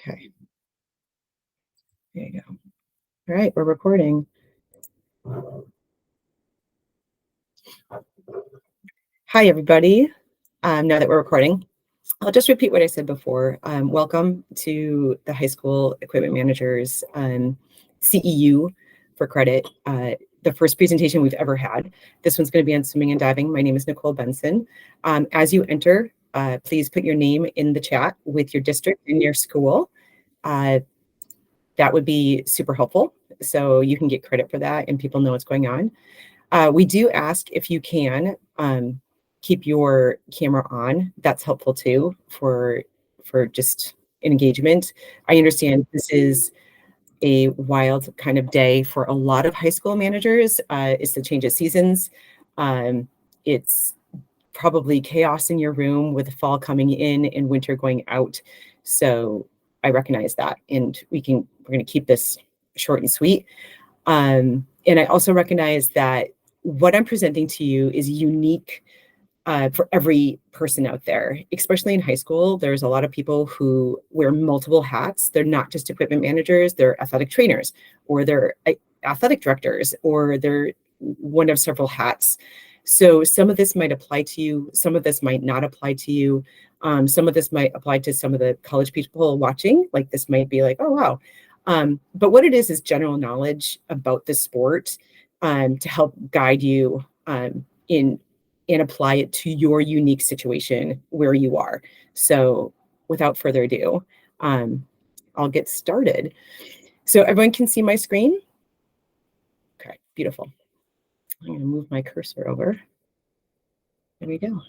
Okay, there you go. All right, we're recording. Hi, everybody. Now that we're recording, I'll just repeat what I said before. Welcome to the High School Equipment Managers CEU for credit, the first presentation we've ever had. This one's going to be on swimming and diving. My name is Nicole Benson. As you enter, please put your name in the chat with your district and your school. That would be super helpful, so you can get credit for that and people know what's going on. We do ask if you can keep your camera on. That's helpful too for just engagement. I understand this is a wild kind of day for a lot of high school managers. It's the change of seasons. It's probably chaos in your room with fall coming in and winter going out. So I recognize that, and we're going to keep this short and sweet. And I also recognize that what I'm presenting to you is unique for every person out there, especially in high school. There's a lot of people who wear multiple hats. They're not just equipment managers, they're athletic trainers, or they're athletic directors, or they're one of several hats. So some of this might apply to you, some of this might not apply to you. Some of this might apply to some of the college people watching. Like this might be like, oh, wow. But what it is general knowledge about the sport to help guide you in and apply it to your unique situation where you are. So without further ado, I'll get started. So everyone can see my screen? Okay, beautiful. I'm going to move my cursor over. There we go.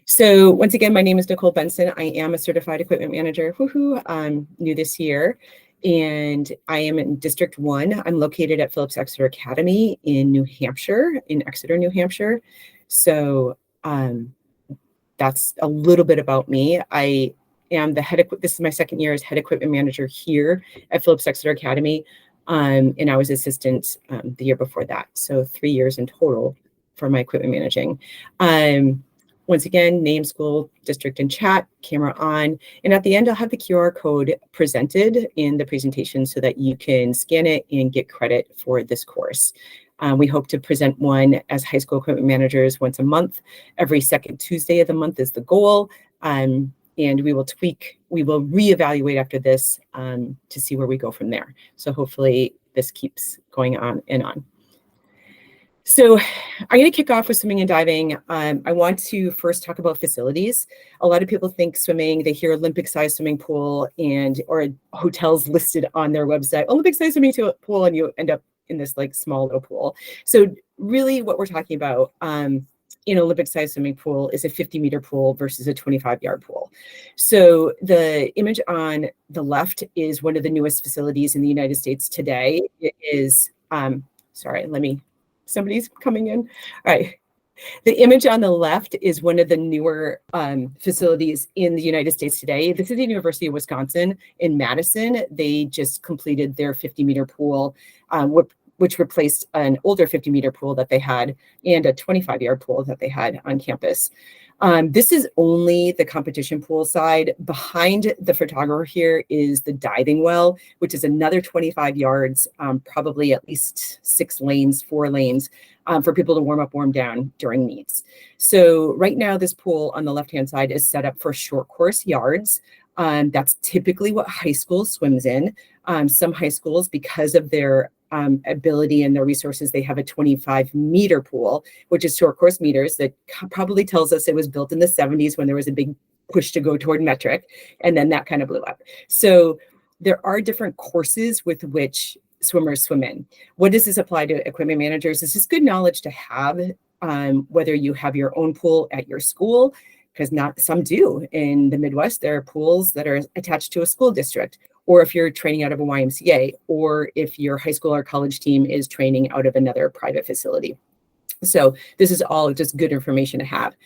So once again, my name is Nicole Benson. I am a certified equipment manager. Woohoo! I'm new this year, and I am in District 1. I'm located at Phillips Exeter Academy in New Hampshire, in Exeter, New Hampshire. So that's a little bit about me. I am the head. This is my second year as head equipment manager here at Phillips Exeter Academy, and I was assistant the year before that. So 3 years in total for my equipment managing. Once again, name, school, district, and chat, camera on. And at the end, I'll have the QR code presented in the presentation so that you can scan it and get credit for this course. We hope to present one as high school equipment managers once a month. Every second Tuesday of the month is the goal. And we will reevaluate after this to see where we go from there. So hopefully this keeps going on and on. So I'm going to kick off with swimming and diving. I want to first talk about facilities. A lot of people think swimming, they hear Olympic-sized swimming pool or hotels listed on their website, Olympic-sized swimming pool, and you end up in this like small little pool. So really what we're talking about in an Olympic-sized swimming pool is a 50-meter pool versus a 25-yard pool. So the image on the left is one of the newest facilities in the United States today. It is, somebody's coming in. All right. The image on the left is one of the newer facilities in the United States today. This is the University of Wisconsin in Madison. They just completed their 50-meter pool, which replaced an older 50-meter pool that they had and a 25-yard pool that they had on campus. This is only the competition pool side. Behind the photographer here is the diving well, which is another 25 yards, probably at least 4 lanes for people to warm up, warm down during meets. So right now, this pool on the left-hand side is set up for short course yards. That's typically what high school swims in. Some high schools, because of their ability and their resources, they have a 25-meter pool, which is short course meters. That probably tells us it was built in the 70s when there was a big push to go toward metric, and then that kind of blew up. So there are different courses with which swimmers swim in. What does this apply to equipment managers? This is good knowledge to have, whether you have your own pool at your school, because not some do. In the Midwest, there are pools that are attached to a school district, or if you're training out of a YMCA, or if your high school or college team is training out of another private facility. So this is all just good information to have.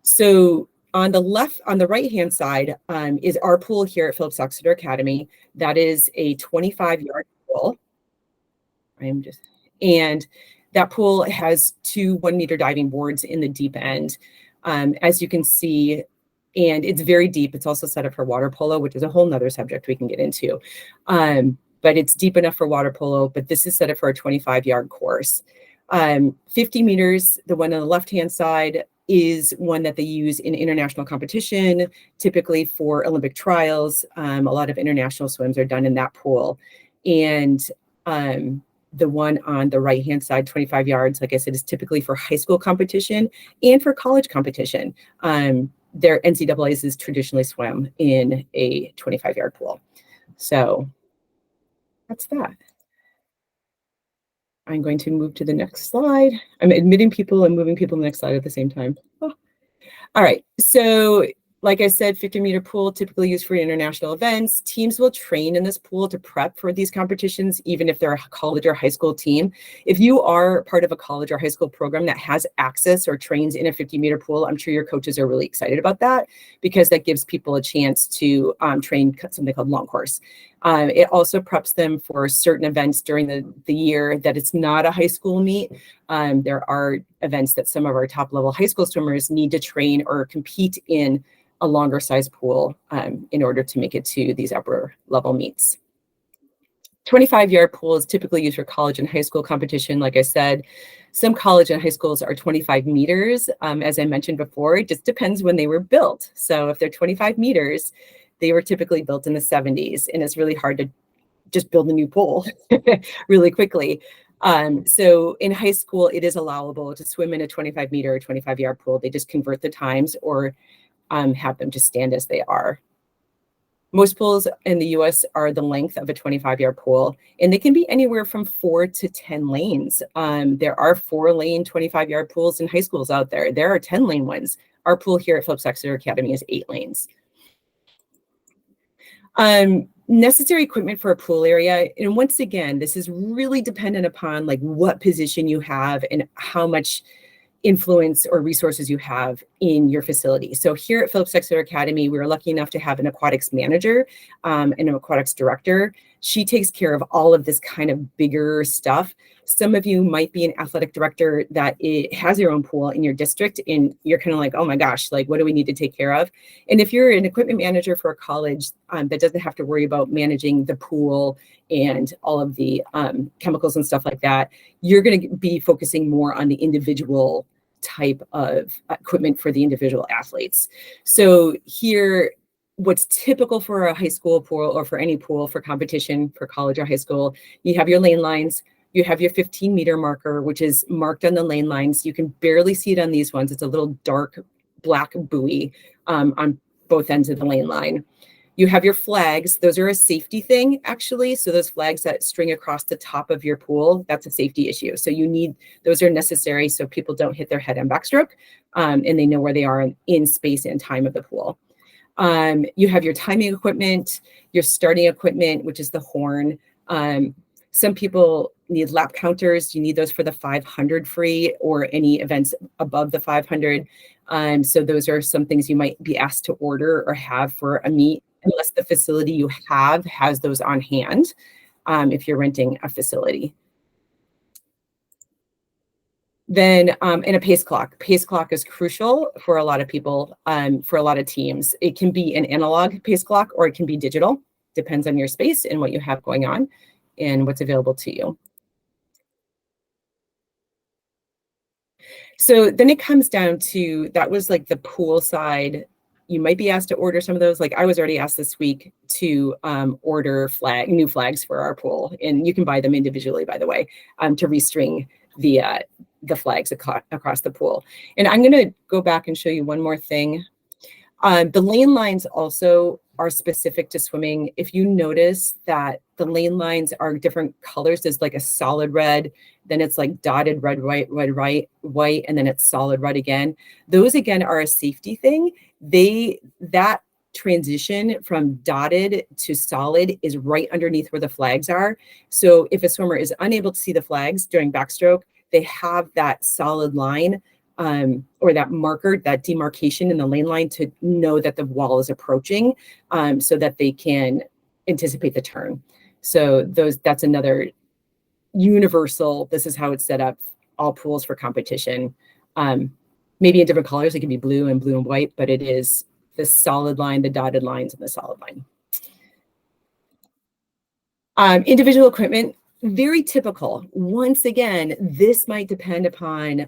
So on the right-hand side is our pool here at Phillips Exeter Academy. That is a 25-yard pool. And that pool has 2 1-meter diving boards in the deep end. As you can see, and it's very deep. It's also set up for water polo, which is a whole nother subject we can get into. But it's deep enough for water polo, but this is set up for a 25-yard course. 50 meters, the one on the left-hand side, is one that they use in international competition, typically for Olympic trials. A lot of international swims are done in that pool. And the one on the right-hand side, 25 yards, like I said, is typically for high school competition and for college competition. Their NCAAs is traditionally swim in a 25-yard pool. So that's that. I'm going to move to the next slide. I'm admitting people and moving people to the next slide at the same time. Oh. All right, so like I said, 50-meter pool typically used for international events. Teams will train in this pool to prep for these competitions, even if they're a college or high school team. If you are part of a college or high school program that has access or trains in a 50-meter pool, I'm sure your coaches are really excited about that, because that gives people a chance to train something called long course. It also preps them for certain events during the year that it's not a high school meet. There are events that some of our top level high school swimmers need to train or compete in a longer size pool in order to make it to these upper level meets. 25-yard pool is typically used for college and high school competition. Like I said, some college and high schools are 25 meters. As I mentioned before, it just depends when they were built. So if they're 25 meters, they were typically built in the 70s, and it's really hard to just build a new pool really quickly. So in high school, it is allowable to swim in a 25-meter or 25-yard pool. They just convert the times or have them just stand as they are. Most pools in the US are the length of a 25-yard pool, and they can be anywhere from 4 to 10 lanes. There are 4-lane 25-yard pools in high schools out there. There are 10-lane ones. Our pool here at Phillips Exeter Academy is 8 lanes. Necessary equipment for a pool area. And once again, this is really dependent upon like what position you have and how much influence or resources you have in your facility. So here at Phillips Exeter Academy, we were lucky enough to have an aquatics manager and an aquatics director. She takes care of all of this kind of bigger stuff. Some of you might be an athletic director that has your own pool in your district, and you're kind of like, oh my gosh, like what do we need to take care of? And if you're an equipment manager for a college that doesn't have to worry about managing the pool and all of the chemicals and stuff like that, you're going to be focusing more on the individual type of equipment for the individual athletes. So here, what's typical for a high school pool or for any pool for competition for college or high school, you have your lane lines, you have your 15-meter marker, which is marked on the lane lines. You can barely see it on these ones. It's a little dark black buoy on both ends of the lane line. You have your flags. Those are a safety thing, actually. So those flags that string across the top of your pool, that's a safety issue. So those are necessary so people don't hit their head on backstroke and they know where they are in space and time of the pool. You have your timing equipment, your starting equipment, which is the horn. Some people need lap counters. You need those for the 500 free or any events above the 500. So those are some things you might be asked to order or have for a meet, unless the facility you have has those on hand, if you're renting a facility. Then, and a pace clock. Pace clock is crucial for a lot of people, for a lot of teams. It can be an analog pace clock or it can be digital. Depends on your space and what you have going on and what's available to you. So then it comes down to, that was like the pool side. You might be asked to order some of those. Like I was already asked this week to order new flags for our pool, and you can buy them individually, by the way, to restring the flags across the pool. And I'm going to go back and show you one more thing. The lane lines also are specific to swimming. If you notice that the lane lines are different colors, there's like a solid red, then it's like dotted red, white, white, and then it's solid red again. Those again are a safety thing. That transition from dotted to solid is right underneath where the flags are. So if a swimmer is unable to see the flags during backstroke, they have that solid line or that marker, that demarcation in the lane line to know that the wall is approaching so that they can anticipate the turn. So that's another universal, this is how it's set up, all pools for competition. Maybe in different colors, it can be blue and white, but it is the solid line, the dotted lines, and the solid line. Individual equipment, very typical. Once again, this might depend upon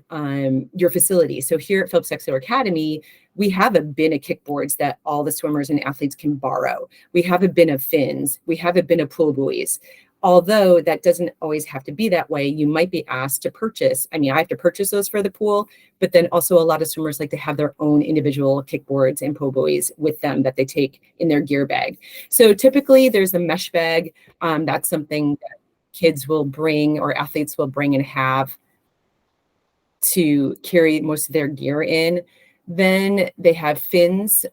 your facility. So here at Phillips Exeter Academy, we have a bin of kickboards that all the swimmers and athletes can borrow. We have a bin of fins. We have a bin of pool buoys. Although that doesn't always have to be that way, you might be asked to purchase. I mean, I have to purchase those for the pool, but then also a lot of swimmers like to have their own individual kickboards and pool buoys with them that they take in their gear bag. So typically there's a mesh bag. That's something that kids will bring or athletes will bring and have to carry most of their gear in. Then they have fins,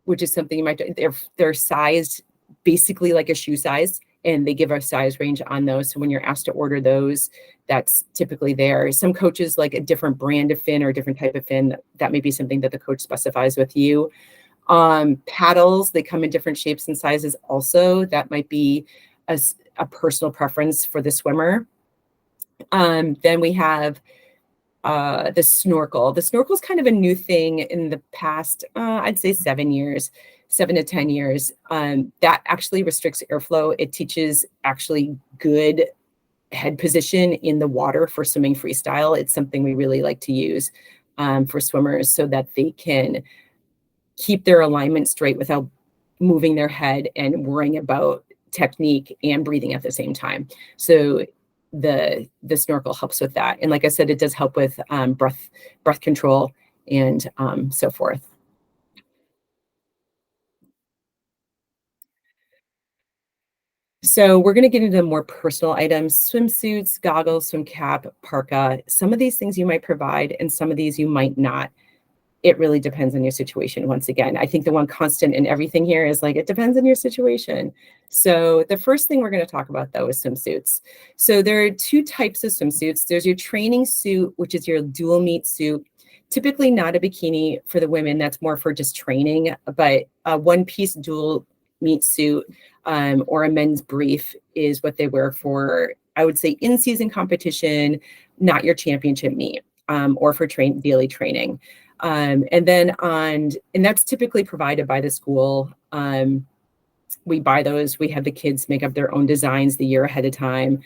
which is something you might do. They're sized basically like a shoe size, and they give a size range on those. So when you're asked to order those, that's typically there. Some coaches like a different brand of fin or a different type of fin. That may be something that the coach specifies with you. Paddles, they come in different shapes and sizes also. That might be a personal preference for the swimmer. Then we have the snorkel. The snorkel is kind of a new thing in the past, I'd say 7 to 10 years. That actually restricts airflow. It teaches actually good head position in the water for swimming freestyle. It's something we really like to use for swimmers so that they can keep their alignment straight without moving their head and worrying about technique and breathing at the same time. So the snorkel helps with that. And like I said, it does help with breath control and so forth. So we're going to get into more personal items: swimsuits, goggles, swim cap, parka. Some of these things you might provide and some of these you might not. It really depends on your situation. Once again, I think the one constant in everything here is like, it depends on your situation. So the first thing we're going to talk about though is swimsuits. So there are two types of swimsuits. There's your training suit, which is your dual meet suit. Typically not a bikini for the women. That's more for just training, but a one-piece dual meet suit or a men's brief is what they wear for, I would say, in-season competition, not your championship meet, or for daily training. And that's typically provided by the school. We buy those. We have the kids make up their own designs the year ahead of time,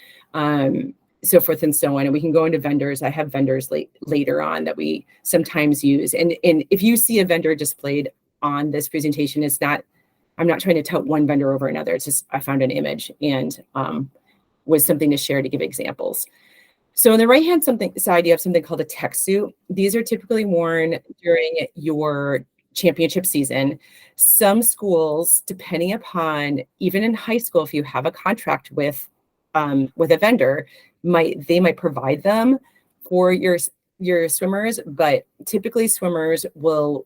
so forth and so on. And we can go into vendors. I have vendors later on that we sometimes use. And if you see a vendor displayed on this presentation, I'm not trying to tout one vendor over another. It's just I found an image and was something to share to give examples. So on the right-hand side, you have something called a tech suit. These are typically worn during your championship season. Some schools, depending upon, even in high school, if you have a contract with a vendor, they might provide them for your swimmers, but typically swimmers will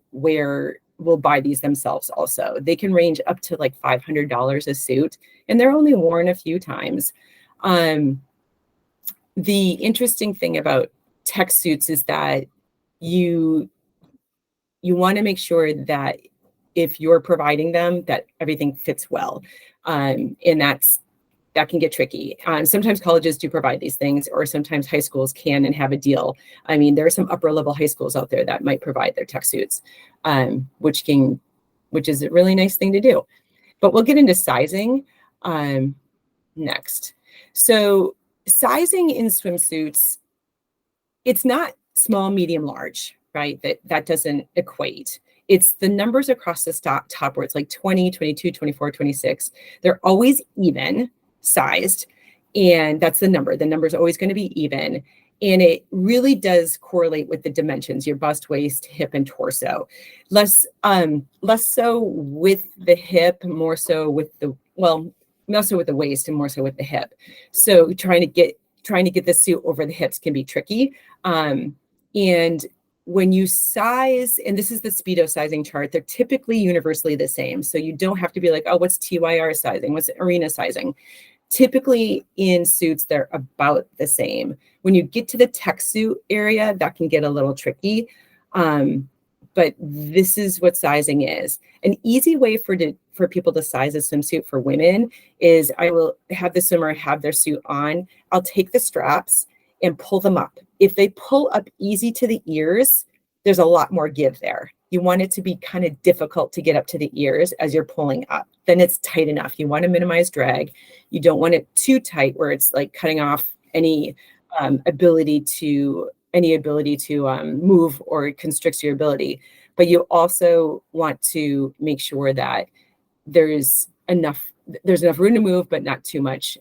buy these themselves also. They can range up to like $500 a suit, and they're only worn a few times. The interesting thing about tech suits is that you want to make sure that if you're providing them, that everything fits well. And that can get tricky. Sometimes colleges do provide these things, or sometimes high schools can and have a deal. I mean, there are some upper level high schools out there that might provide their tech suits, which is a really nice thing to do. But we'll get into sizing next. So sizing in swimsuits, it's not small, medium, large, right? That doesn't equate. It's the numbers across the top where it's like 20, 22, 24, 26. They're always even sized, and that's the number. The number is always going to be even. And it really does correlate with the dimensions, your bust, waist, hip, and torso. Less so with the hip, more so with the waist and more so with the hip. So trying to get the suit over the hips can be tricky. And when you size, and this is the Speedo sizing chart, they're typically universally the same. So you don't have to be like, oh, what's TYR sizing? What's arena sizing? Typically in suits, they're about the same. When you get to the tech suit area, that can get a little tricky. But this is what sizing is. An easy way for people to size a swimsuit for women is I will have the swimmer have their suit on. I'll take the straps and pull them up. If they pull up easy to the ears, there's a lot more give there. you want it to be kind of difficult to get up to the ears as you're pulling up. Then it's tight enough. You want to minimize drag. You don't want it too tight where it's like cutting off any ability to move or constricts your ability. But you also want to make sure that there's enough room to move, but not too much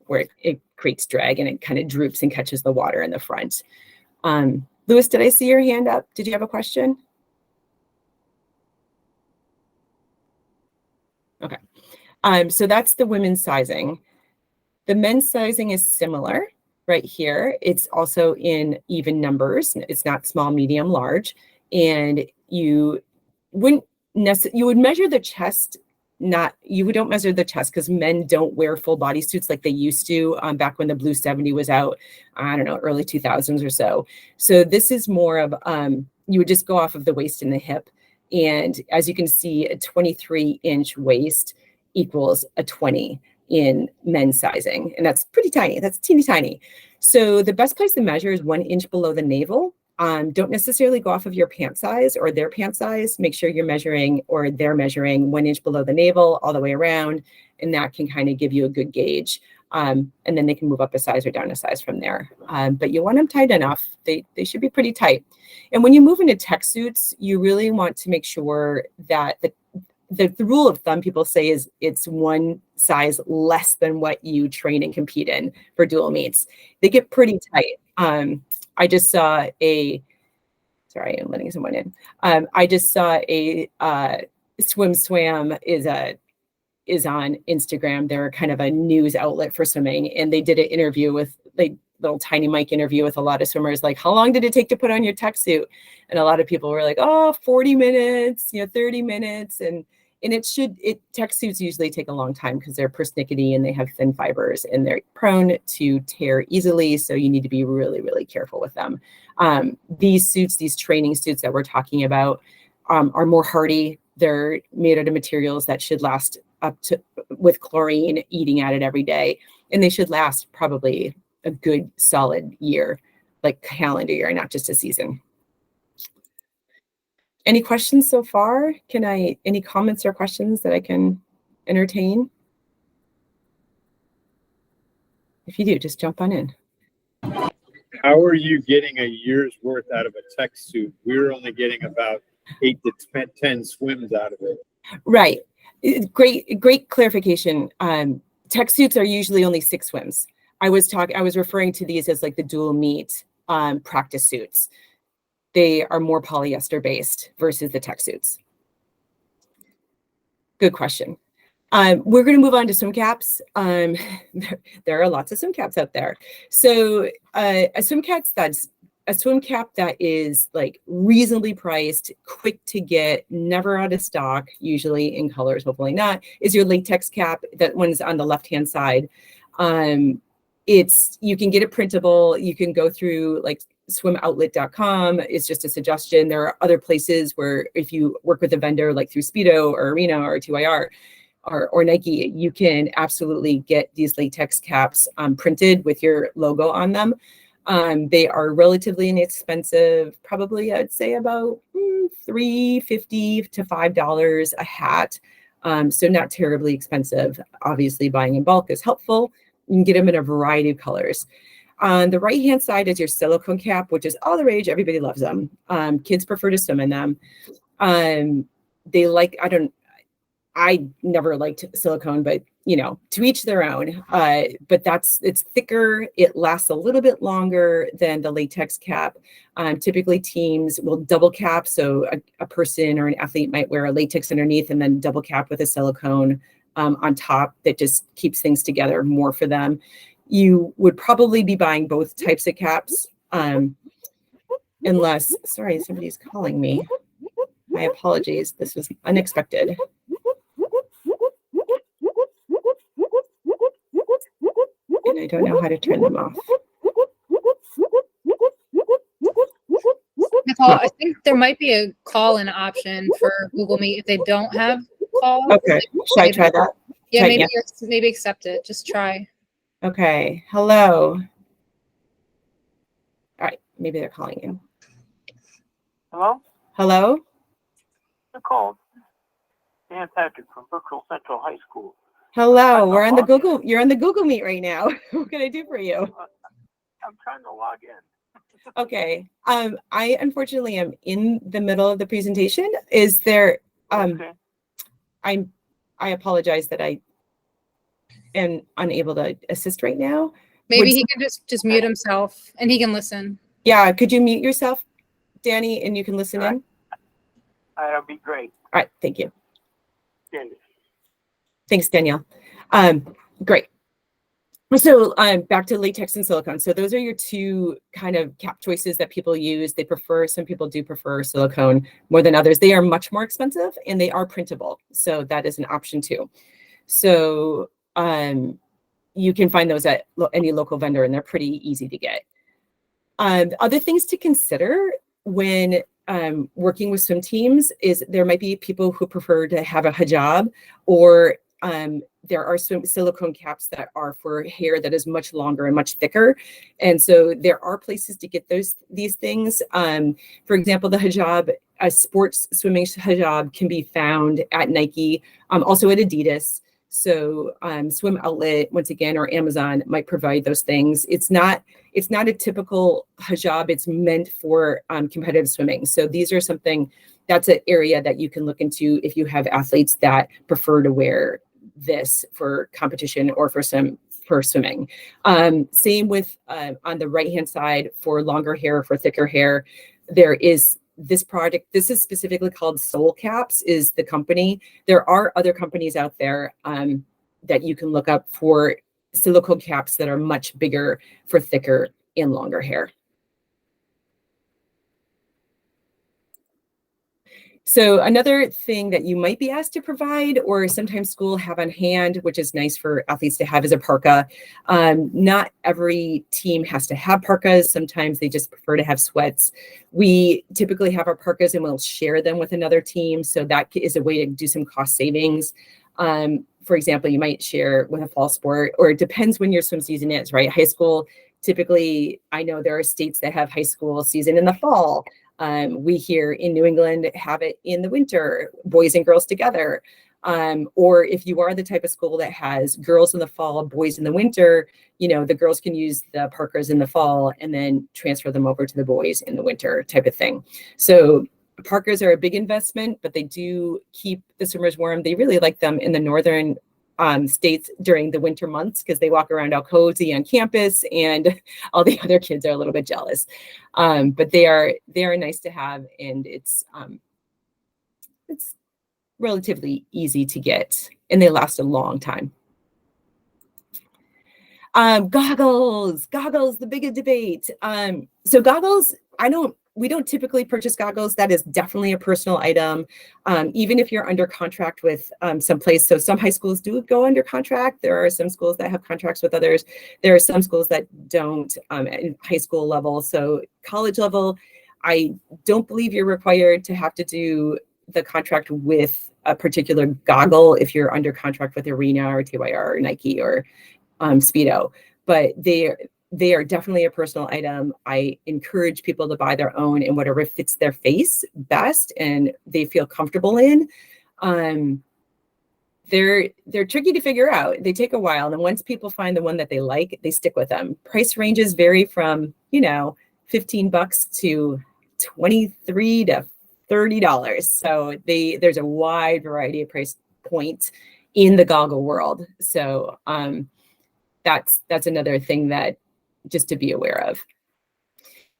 where it creates drag and it kind of droops and catches the water in the front. Louis, did I see your hand up? Did you have a question? Okay. So that's the women's sizing. The men's sizing is similar right here. It's also in even numbers. It's not small, medium, large. And you would measure the chest. You don't measure the chest because men don't wear full body suits like they used to back when the Blue 70 was out, I don't know, early 2000s or so. So this is more of, you would just go off of the waist and the hip. And as you can see, a 23-inch waist equals a 20 in men's sizing. And that's pretty tiny. That's teeny tiny. So the best place to measure is 1 inch below the navel. Don't necessarily go off of your pant size or their pant size. Make sure you're measuring or they're measuring 1 inch below the navel all the way around. And that can kind of give you a good gauge. And then they can move up a size or down a size from there. But you want them tight enough. They should be pretty tight. And when you move into tech suits, you really want to make sure that the rule of thumb people say is it's one size less than what you train and compete in for dual meets. They get pretty tight. I just saw sorry, I'm letting someone in. I just saw a Swim is on Instagram. They're kind of a news outlet for swimming. And they did an interview with little tiny mic interview with a lot of swimmers, like, how long did it take to put on your tech suit? And a lot of people were like, 40 minutes, 30 minutes. And tech suits usually take a long time because they're persnickety and they have thin fibers and they're prone to tear easily. So you need to be really, really careful with them. These training suits that we're talking about are more hardy. They're made out of materials that should last up to, with chlorine, eating at it every day. And they should last probably a good solid year, like calendar year, not just a season. Any questions so far? Any comments or questions that I can entertain? If you do, just jump on in. How are you getting a year's worth out of a tech suit? We're only getting about 8 to 10 swims out of it. Right. Great clarification. Tech suits are usually only 6 swims. I was referring to these as like the dual meet practice suits. They are more polyester based versus the tech suits. Good question. We're going to move on to swim caps. There are lots of swim caps out there. So a swim cap that is like reasonably priced, quick to get, never out of stock, usually in colors, hopefully not, is your latex cap. That one's on the left-hand side. You can get it printable. You can go through like swimoutlet.com. It's just a suggestion. There are other places where if you work with a vendor like through Speedo or Arena or 2IR or Nike, you can absolutely get these latex caps printed with your logo on them. They are relatively inexpensive, probably I'd say about $3.50 to $5 a hat. So not terribly expensive. Obviously buying in bulk is helpful. You can get them in a variety of colors. On the right-hand side is your silicone cap, which is all the rage. Everybody loves them. Kids prefer to swim in them. I never liked silicone, but to each their own. But it's thicker. It lasts a little bit longer than the latex cap. Typically teams will double cap. So a person or an athlete might wear a latex underneath and then double cap with a silicone on top that just keeps things together more for them. You would probably be buying both types of caps unless, sorry, somebody's calling me. My apologies. This was unexpected. And I don't know how to turn them off. Nicole, I think there might be a call-in option for Google Meet if they don't have call. Okay, should I try that? Yeah, maybe accept it. Just try. Okay, hello. All right, maybe they're calling you. Hello? Hello? Nicole, Dan Patrick from Brookville Central High School. Hello, we're on the Google. You're on the Google Meet right now. What can I do for you? I'm trying to log in. Okay. I unfortunately am in the middle of the presentation. Is there? Okay. I apologize that I am unable to assist right now. Maybe Would- he can just mute himself and he can listen. Yeah, could you mute yourself, Danny, and you can listen in? That'll be great. All right, thank you. Danny. Thanks, Danielle. Great. So back to latex and silicone. So those are your two kind of cap choices that people use. Some people do prefer silicone more than others. They are much more expensive and they are printable. So that is an option too. So you can find those at any local vendor and they're pretty easy to get. Other things to consider when working with swim teams is there might be people who prefer to have a hijab, or there are some silicone caps that are for hair that is much longer and much thicker. And so there are places to get these things. For example, the hijab, a sports swimming hijab can be found at Nike, also at Adidas. So Swim Outlet, once again, or Amazon might provide those things. It's not a typical hijab. It's meant for competitive swimming. So these are that's an area that you can look into if you have athletes that prefer to wear this for competition or for swimming. Same with on the right-hand side for longer hair, for thicker hair, there is this product. This is specifically called Soul Caps is the company. There are other companies out there that you can look up for silicone caps that are much bigger for thicker and longer hair. So another thing that you might be asked to provide, or sometimes school have on hand, which is nice for athletes to have, is a parka. Not every team has to have parkas. Sometimes they just prefer to have sweats. We typically have our parkas and we'll share them with another team. So that is a way to do some cost savings. For example, you might share with a fall sport, or it depends when your swim season is, right? High school, typically, I know there are states that have high school season in the fall. We here in New England have it in the winter, boys and girls together. Or if you are the type of school that has girls in the fall, boys in the winter, the girls can use the parkas in the fall and then transfer them over to the boys in the winter type of thing. So parkas are a big investment, but they do keep the swimmers warm. They really like them in the northern states during the winter months because they walk around all cozy on campus and all the other kids are a little bit jealous. But they are nice to have, and it's relatively easy to get and they last a long time. Goggles, the big debate. So goggles, we don't typically purchase goggles. That is definitely a personal item. Even if you're under contract with some place. So some high schools do go under contract. There are some schools that have contracts with others. There are some schools that don't at high school level. So college level, I don't believe you're required to have to do the contract with a particular goggle if you're under contract with Arena or TYR or Nike or Speedo. But they are definitely a personal item. I encourage people to buy their own and whatever fits their face best and they feel comfortable in. They're tricky to figure out. They take a while. And once people find the one that they like, they stick with them. Price ranges vary from, $15 to $23 to $30. So there's a wide variety of price points in the goggle world. So that's another thing that just to be aware of.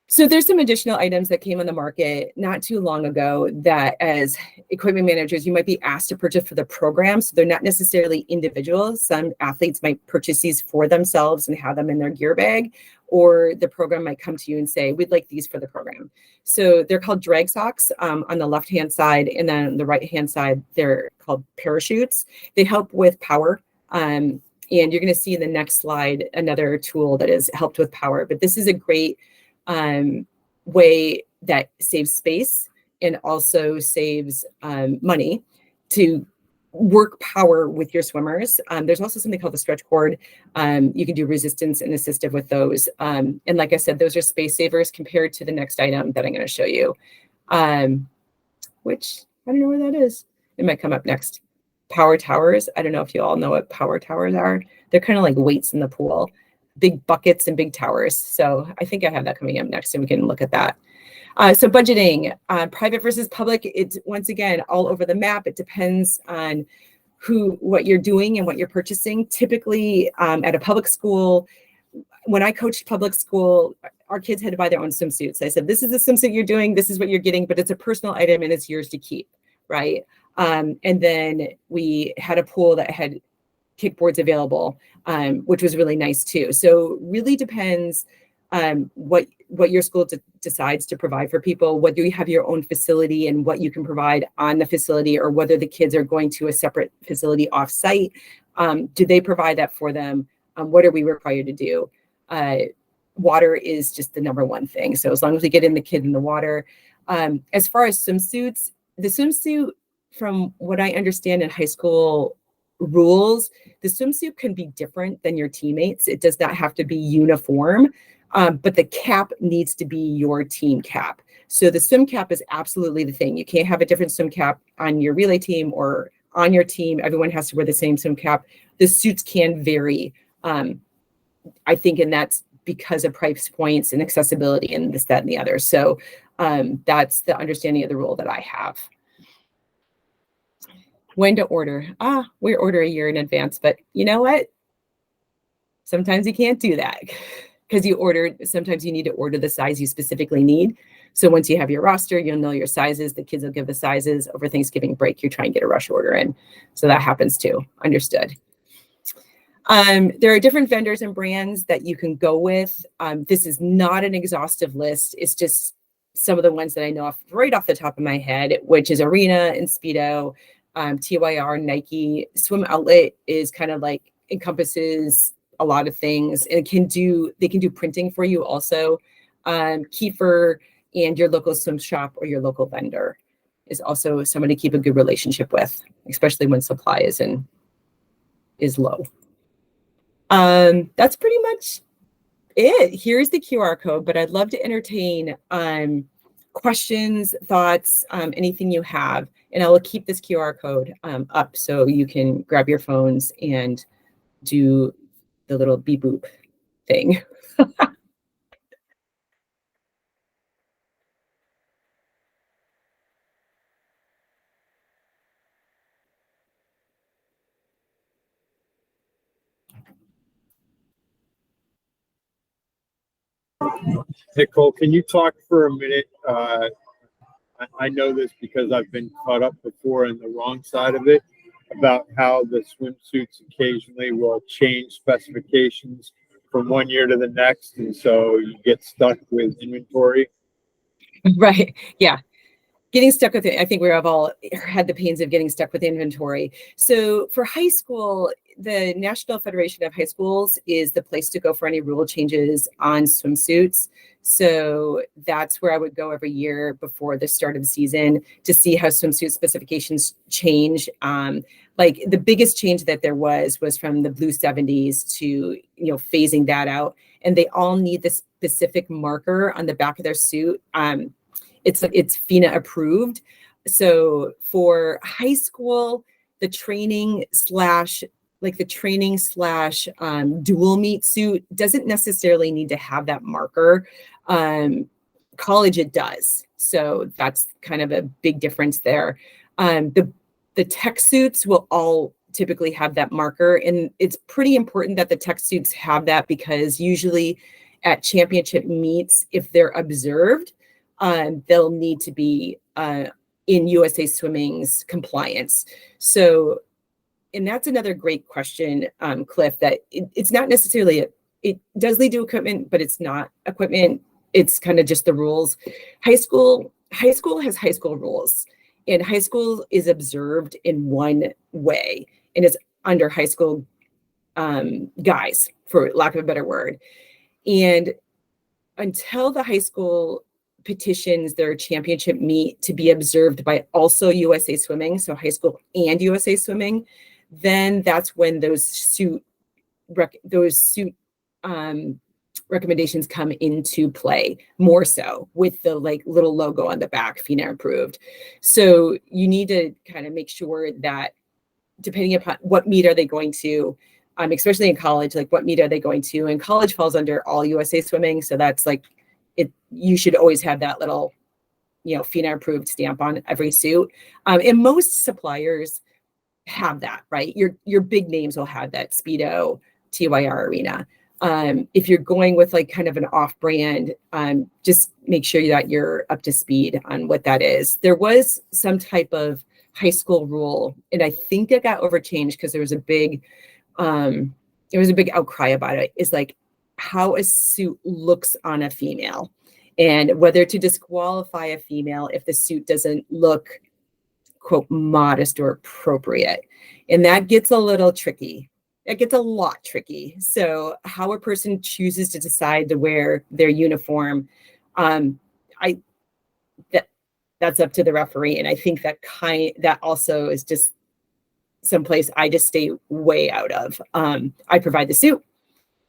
So there's some additional items that came on the market not too long ago that as equipment managers, you might be asked to purchase for the program. So they're not necessarily individuals. Some athletes might purchase these for themselves and have them in their gear bag, or the program might come to you and say, we'd like these for the program. So they're called drag socks on the left-hand side, and then on the right-hand side, they're called parachutes. They help with power. And you're going to see in the next slide another tool that has helped with power. But this is a great way that saves space and also saves money to work power with your swimmers. There's also something called the stretch cord. You can do resistance and assistive with those. And like I said, those are space savers compared to the next item that I'm going to show you, which I don't know where that is. It might come up next. Power towers. I don't know if you all know what power towers are. They're kind of like weights in the pool, big buckets and big towers. So I think I have that coming up next and we can look at that. So budgeting, private versus public, it's once again all over the map. It depends on what you're doing and what you're purchasing. Typically at a public school, when I coached public school, our kids had to buy their own swimsuits. I said, this is the swimsuit you're doing, this is what you're getting, but it's a personal item and it's yours to keep, right? And then we had a pool that had kickboards available, which was really nice too. So really depends what your school decides to provide for people, whether you have your own facility and what you can provide on the facility, or whether the kids are going to a separate facility off-site. Do they provide that for them? What are we required to do? Water is just the number one thing. So as long as we get in the kid in the water. As far as swimsuits, the swimsuit, from what I understand in high school rules, the swimsuit can be different than your teammates. It does not have to be uniform, but the cap needs to be your team cap. So the swim cap is absolutely the thing. You can't have a different swim cap on your relay team or on your team. Everyone has to wear the same swim cap. The suits can vary, I think, and that's because of price points and accessibility and this, that, and the other. So that's the understanding of the rule that I have. When to order? We order a year in advance, but you know what? Sometimes you can't do that because sometimes you need to order the size you specifically need. So once you have your roster, you'll know your sizes. The kids will give the sizes. Over Thanksgiving break, you try and get a rush order in. So that happens too. Understood. There are different vendors and brands that you can go with. This is not an exhaustive list. It's just some of the ones that I know right off the top of my head, which is Arena and Speedo, TYR, Nike. Swim Outlet is kind of like encompasses a lot of things, and they can do printing for you also. Kiefer and your local swim shop or your local vendor is also someone to keep a good relationship with, especially when supply is low. That's pretty much it. Here's the QR code, but I'd love to entertain questions, thoughts, anything you have, and I will keep this QR code up so you can grab your phones and do the little beep boop thing. Nicole, can you talk for a minute? I know this because I've been caught up before on the wrong side of it, about how the swimsuits occasionally will change specifications from one year to the next, and so you get stuck with inventory. Right. Yeah. Getting stuck with it. I think we have all had the pains of getting stuck with inventory. So for high school, the National Federation of High Schools is the place to go for any rule changes on swimsuits. So that's where I would go every year before the start of the season to see how swimsuit specifications change. Like the biggest change that there was from the blue 70s to, phasing that out. And they all need the specific marker on the back of their suit. It's FINA approved. So for high school, the training slash dual meet suit doesn't necessarily need to have that marker. College, it does. So that's kind of a big difference there. The tech suits will all typically have that marker, and it's pretty important that the tech suits have that because usually at championship meets, if they're observed, they'll need to be in USA Swimming's compliance. So, and that's another great question, Cliff, that it's not necessarily, it does lead to equipment, but it's not equipment. It's kind of just the rules. High school has high school rules, and high school is observed in one way, and it's under high school guys, for lack of a better word. And until the high school petitions their championship meet to be observed by also USA Swimming, so high school and USA Swimming, then that's when those suit recommendations come into play more so with the like little logo on the back, FINA approved. So you need to kind of make sure that depending upon what meet are they going to, especially in college, like what meet are they going to? And college falls under all USA swimming. So that's like it, you should always have that little, FINA approved stamp on every suit. And most suppliers have that, right? Your big names will have that, Speedo, TYR Arena. If you're going with like kind of an off brand, just make sure that you're up to speed on what that is. There was some type of high school rule, and I think it got overchanged because there was a big outcry about it, is like how a suit looks on a female and whether to disqualify a female if the suit doesn't look, quote, modest or appropriate. And that gets a little tricky. It gets a lot tricky. So how a person chooses to decide to wear their uniform, that's up to the referee. And I think that also is just someplace I just stay way out of. I provide the suit,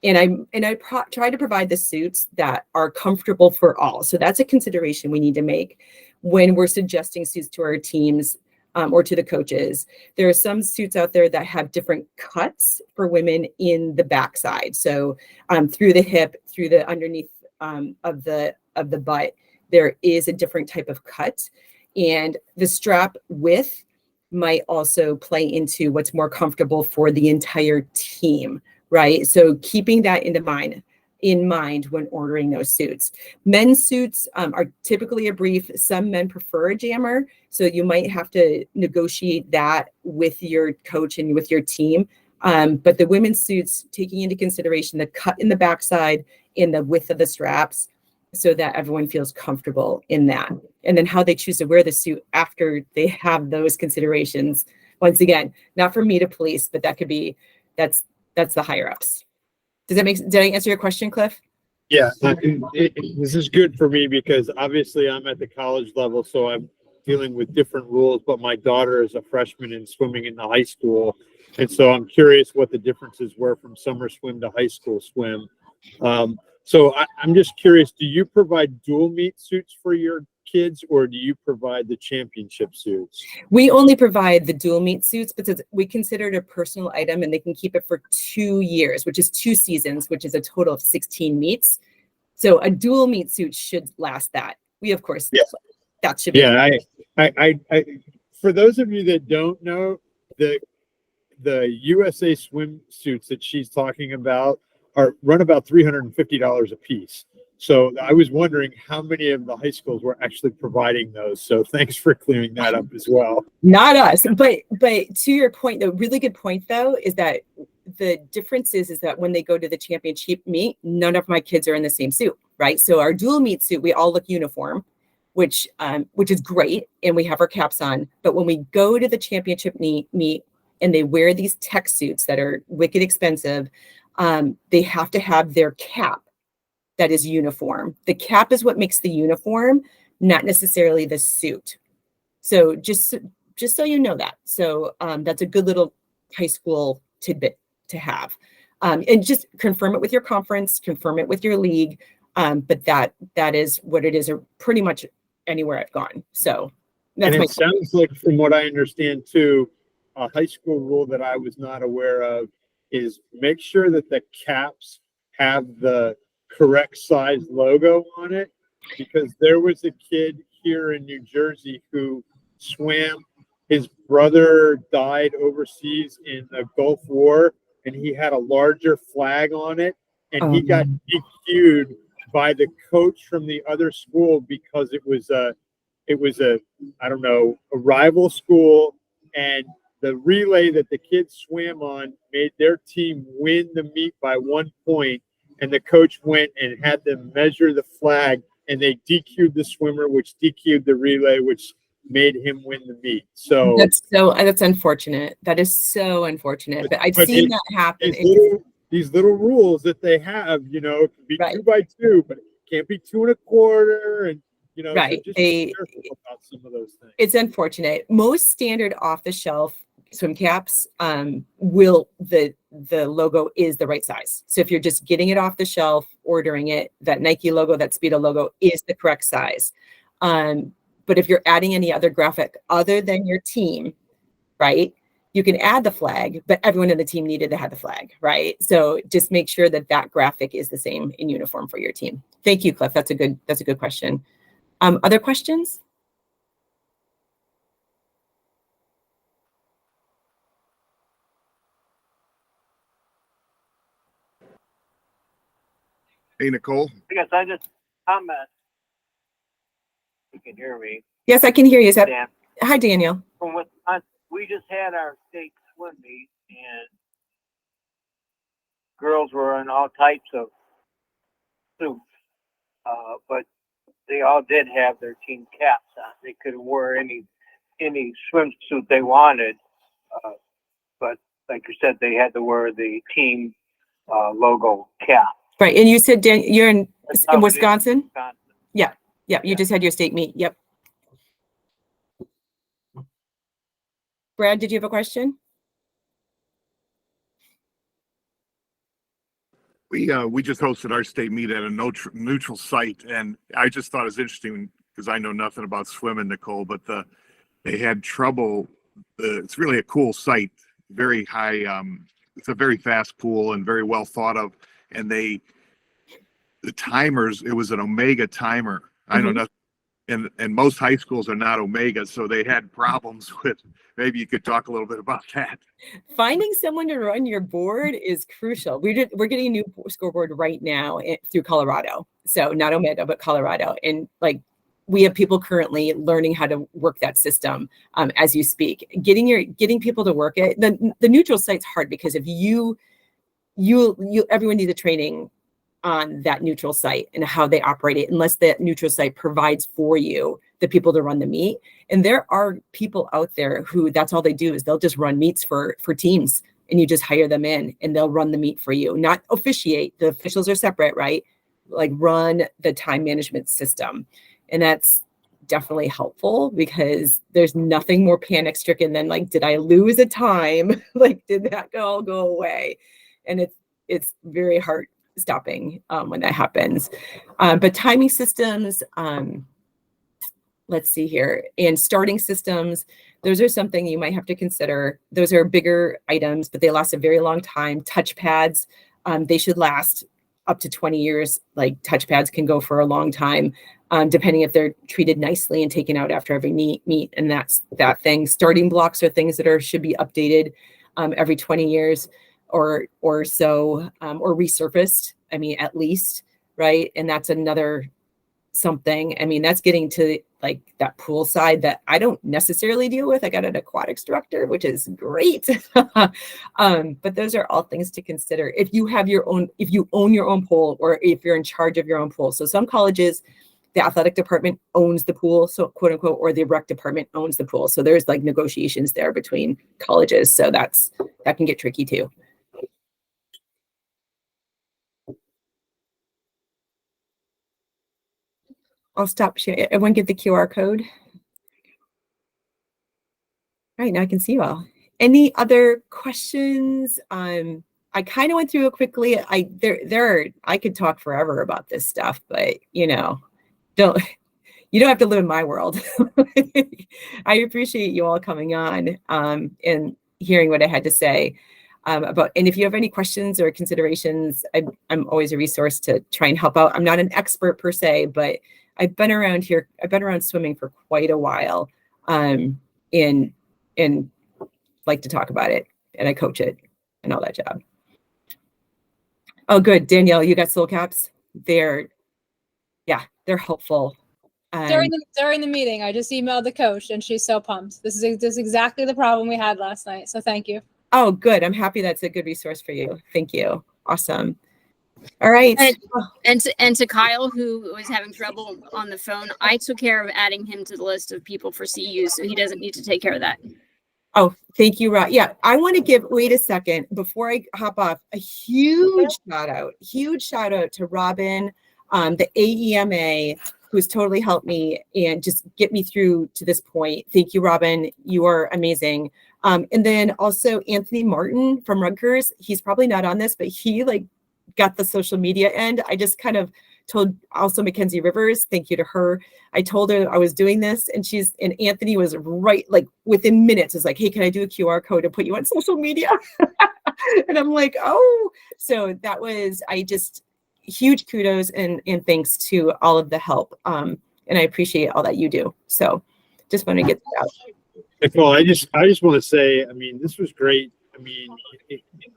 and I try to provide the suits that are comfortable for all. So that's a consideration we need to make when we're suggesting suits to our teams. Or to the coaches. There are some suits out there that have different cuts for women in the backside. So through the hip, through the underneath of the butt, there is a different type of cut. And the strap width might also play into what's more comfortable for the entire team, right? So keeping that in mind when ordering those suits. Men's suits are typically a brief. Some men prefer a jammer, so you might have to negotiate that with your coach and with your team. But the women's suits, taking into consideration the cut in the backside and the width of the straps, so that everyone feels comfortable in that. And then how they choose to wear the suit after they have those considerations. Once again, not for me to police, but that's the higher ups. Did I answer your question, Cliff? Yeah, this is good for me because obviously I'm at the college level, so I'm dealing with different rules, but my daughter is a freshman in swimming in the high school. And so I'm curious what the differences were from summer swim to high school swim. So I'm just curious, do you provide dual meet suits for your kids, or do you provide the championship suits? We only provide the dual meet suits because we consider it a personal item and they can keep it for 2 years, which is 2 seasons, which is a total of 16 meets. So a dual meet suit should last that. We, of course, that should be. Yeah, I for those of you that don't know, the USA swimsuits that she's talking about run about $350 a piece. So I was wondering how many of the high schools were actually providing those. So thanks for clearing that up as well. Not us, but to your point, the really good point though is that the difference is that when they go to the championship meet, none of my kids are in the same suit, right? So our dual meet suit, we all look uniform, which is great, and we have our caps on. But when we go to the championship meet and they wear these tech suits that are wicked expensive, they have to have their cap that is uniform. The cap is what makes the uniform, not necessarily the suit. So just so you know that. So that's a good little high school tidbit to have. And just confirm it with your conference, confirm it with your league. But that is what it is pretty much anywhere I've gone. So that's it sounds like, from what I understand too, a high school rule that I was not aware of is make sure that the caps have the correct size logo on it, because there was a kid here in New Jersey who swam. His brother died overseas in the Gulf War, and he had a larger flag on it, and he got DQ'd by the coach from the other school because it was a rival school, and the relay that the kids swam on made their team win the meet by 1 point. And the coach went and had them measure the flag, and they DQ'd the swimmer, which DQ'd the relay, which made him win the meet. So that's unfortunate. That is so unfortunate. But I've seen that happen. These little rules that they have, it can be 2 by 2, but it can't be 2 1/4, and right. So just be careful about some of those things. It's unfortunate. Most standard off the shelf swim caps will the the logo is the right size. So if you're just getting it off the shelf, ordering it, that Nike logo, that Speedo logo is the correct size. But if you're adding any other graphic other than your team, right, you can add the flag, but everyone in the team needed to have the flag, right? So just make sure that that graphic is the same in uniform for your team. Thank you, Cliff. That's a good question. Other questions? Hey, Nicole. Yes, I just comment. You can hear me. Yes, I can hear you. Is that, Dan, hi, Daniel. from what we just had our state swim meet, and girls were in all types of suits, but they all did have their team caps on. They could wear any swimsuit they wanted, but like you said, they had to wear the team logo cap. Right, and you said, Dan, you're in That's how it is in Wisconsin? Wisconsin. Yeah, you just had your state meet. Yep. Brad, did you have a question? We just hosted our state meet at a neutral site, and I just thought it was interesting because I know nothing about swimming, Nicole, but they had trouble. It's really a cool site, very high. It's a very fast pool and very well thought of. And the timers, it was an Omega timer. I know nothing, and most high schools are not Omega, so they had problems with. Maybe you could talk a little bit about that. Finding someone to run your board is crucial. We're getting a new scoreboard right now through Colorado. So not Omega, but Colorado. And like we have people currently learning how to work that system as you speak. Getting people to work it. The neutral site's hard because if everyone needs a training on that neutral site and how they operate it, unless that neutral site provides for you the people to run the meet. And there are people out there who that's all they do is they'll just run meets for teams, and you just hire them in and they'll run the meet for you, not officiate. The officials are separate, right? Like run the time management system. And that's definitely helpful because there's nothing more panic stricken than like, did I lose a time? Like, did that all go away? And it's very hard stopping when that happens. But timing systems, let's see here, and starting systems, those are something you might have to consider. Those are bigger items, but they last a very long time. Touchpads, they should last up to 20 years. Like touchpads can go for a long time, depending if they're treated nicely and taken out after every meet. And that's that thing. Starting blocks are things that should be updated every 20 years or so, or resurfaced. I mean, at least, right? And that's another something. I mean, that's getting to like that pool side that I don't necessarily deal with. I got an aquatics director, which is great. But those are all things to consider. If you own your own pool, or if you're in charge of your own pool. So some colleges, the athletic department owns the pool, so quote unquote, or the rec department owns the pool. So there's like negotiations there between colleges. So that can get tricky too. I'll stop sharing. Everyone get the QR code. All right, now I can see you all. Any other questions? I kind of went through it quickly. I could talk forever about this stuff, but you don't have to live in my world. I appreciate you all coming on and hearing what I had to say about. And if you have any questions or considerations, I'm always a resource to try and help out. I'm not an expert per se, but I've been around here. I've been around swimming for quite a while, and like to talk about it, and I coach it and all that job. Oh, good, Danielle, you got soul caps. They're helpful. During the meeting, I just emailed the coach, and she's so pumped. This is exactly the problem we had last night. So thank you. Oh, good. I'm happy that's a good resource for you. Thank you. Awesome. All right. And to Kyle, who was having trouble on the phone, I took care of adding him to the list of people for CU, so he doesn't need to take care of that. Oh, thank you, Rob. Yeah, I want to wait a second before I hop off, a huge shout out to Robin, the AEMA, who's totally helped me and just get me through to this point. Thank you, Robin. You are amazing. And then also Anthony Martin from Rutgers. He's probably not on this, but he like got the social media end. I just kind of told also Mackenzie Rivers, thank you to her. I told her I was doing this, and Anthony was right, like within minutes, is like, hey, can I do a QR code to put you on social media? And I'm like, oh, so that was, huge kudos and thanks to all of the help. And I appreciate all that you do. So just want to get that out. Nicole, I just want to say, I mean, this was great. I mean,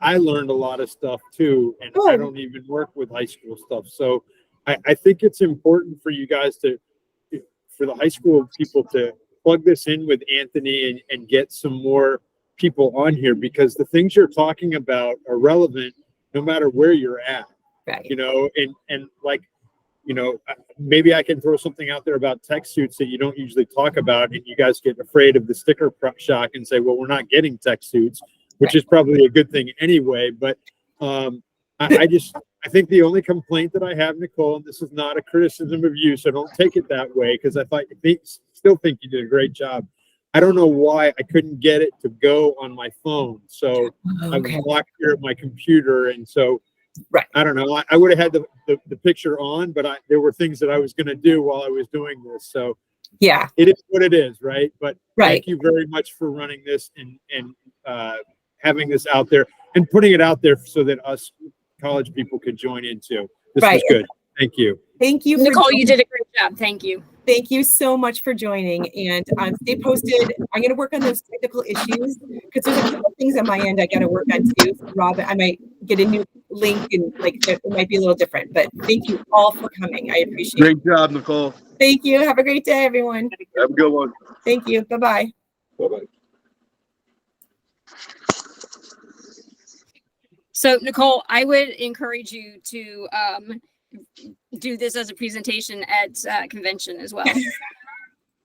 I learned a lot of stuff too, and I don't even work with high school stuff. So I think it's important for you guys for the high school people to plug this in with Anthony and get some more people on here, because the things you're talking about are relevant no matter where you're at. Right. You know, and like, you know, maybe I can throw something out there about tech suits that you don't usually talk about, and you guys get afraid of the sticker shock and say, well, we're not getting tech suits, which is probably a good thing anyway. But I think the only complaint that I have, Nicole, and this is not a criticism of you, so don't take it that way, because still think you did a great job. I don't know why I couldn't get it to go on my phone. So I was locked here at my computer. And so, I don't know, I would have had the picture on, but there were things that I was going to do while I was doing this. So yeah, it is what it is. Right. But thank you very much for running this and having this out there and putting it out there so that us college people could join in too. This was good. Thank you. Thank you. Nicole, you did a great job. Thank you. Thank you so much for joining, and stay posted. I'm going to work on those technical issues because there's a couple things on my end I got to work on too. Rob, I might get a new link and like it might be a little different, but thank you all for coming. I appreciate it. Great job, Nicole. Thank you. Have a great day, everyone. Have a good one. Thank you. Bye-bye. Bye-bye. So Nicole, I would encourage you to do this as a presentation at convention as well.